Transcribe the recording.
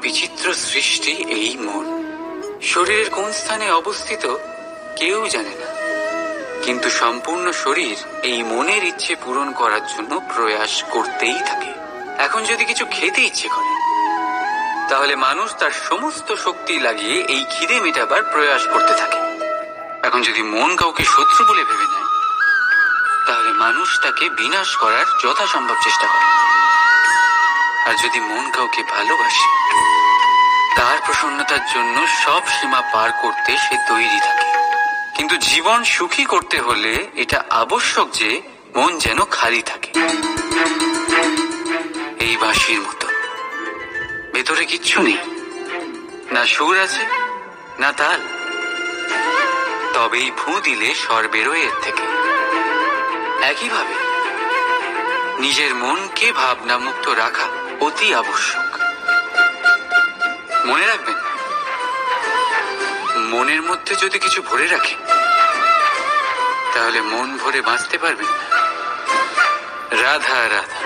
বিচিত্র সৃষ্টি এই মন। শরীরের কোন স্থানে অবস্থিত কেউ জানে না, কিন্তু সম্পূর্ণ শরীর এই মনের ইচ্ছে পূরণ করার জন্য প্রয়াস করতেই থাকে। এখন যদি কিছু খেতে ইচ্ছে করে, তাহলে মানুষ তার সমস্ত শক্তি লাগিয়ে এই খিদে মেটাবার প্রয়াস করতে থাকে। এখন যদি মন কাউকে শত্রু বলে ভেবে নেয়, তাহলে মানুষ তাকে বিনাশ করার যথাসম্ভব চেষ্টা করে। আর যদি মন কাউকে ভালোবাসে, তার প্রসন্নতার জন্য সব সীমা পার করতে সে তৈরি থাকে। কিন্তু জীবন সুখী করতে হলে এটা আবশ্যক যে মন যেন খালি থাকে, এই বাঁশির মতো। ভেতরে কিচ্ছু নেই, না সুর আছে না তাল, তবেই ফু দিলে স্বর বেরোয় এর থেকে। একইভাবে নিজের মনকে ভাবনা মুক্ত রাখা অতি আবশ্যক। মনে রাখবেন, মনের মধ্যে যদি কিছু ভরে রাখে, তাহলে মন ভরে বাঁচতে পারবেন না। রাধা রাধা।